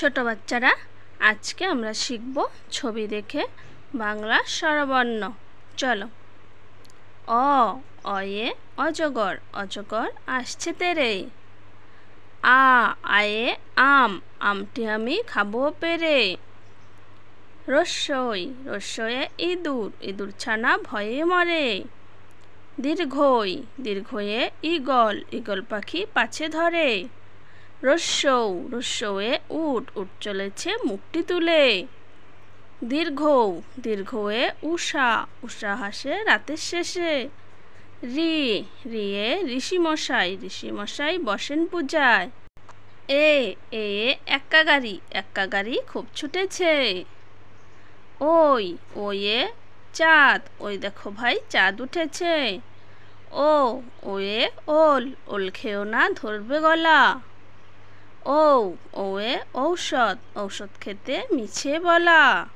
ছোট বাচ্চারা, আজকে আমরা শিখব ছবি দেখে বাংলা স্বরবর্ণ। চলো। অয়ে অজগর, অজগর আসছে তেরে। আয়ে আম, আমটি আমি খাবো পেরে। রস্যই, রস্যয়ে ইঁদুর, ইঁদুর ছানা ভয়ে মরে। দীর্ঘই, দীর্ঘয়ে ঈগল, ঈগল পাখি পাছে ধরে। রস্যৌ, রস্যৌয়ে উট, উট চলেছে মুখটি তুলে। দীর্ঘৌ, দীর্ঘয়ে উষা, উষা হাসে রাতের শেষে। রি, রিয়ে ঋষিমশাই, ঋষিমশাই বসেন পূজায়। এ এক্কা গাড়ি, এক্কা গাড়ি খুব ছুটেছে। ওয়ে চাঁদ, ওই দেখো ভাই চাঁদ উঠেছে। ওয়ে ওল, ওল খেও না ধরবে গলা। ওয়ে ঔষধ, ঔষধ খেতে মিছে বলা।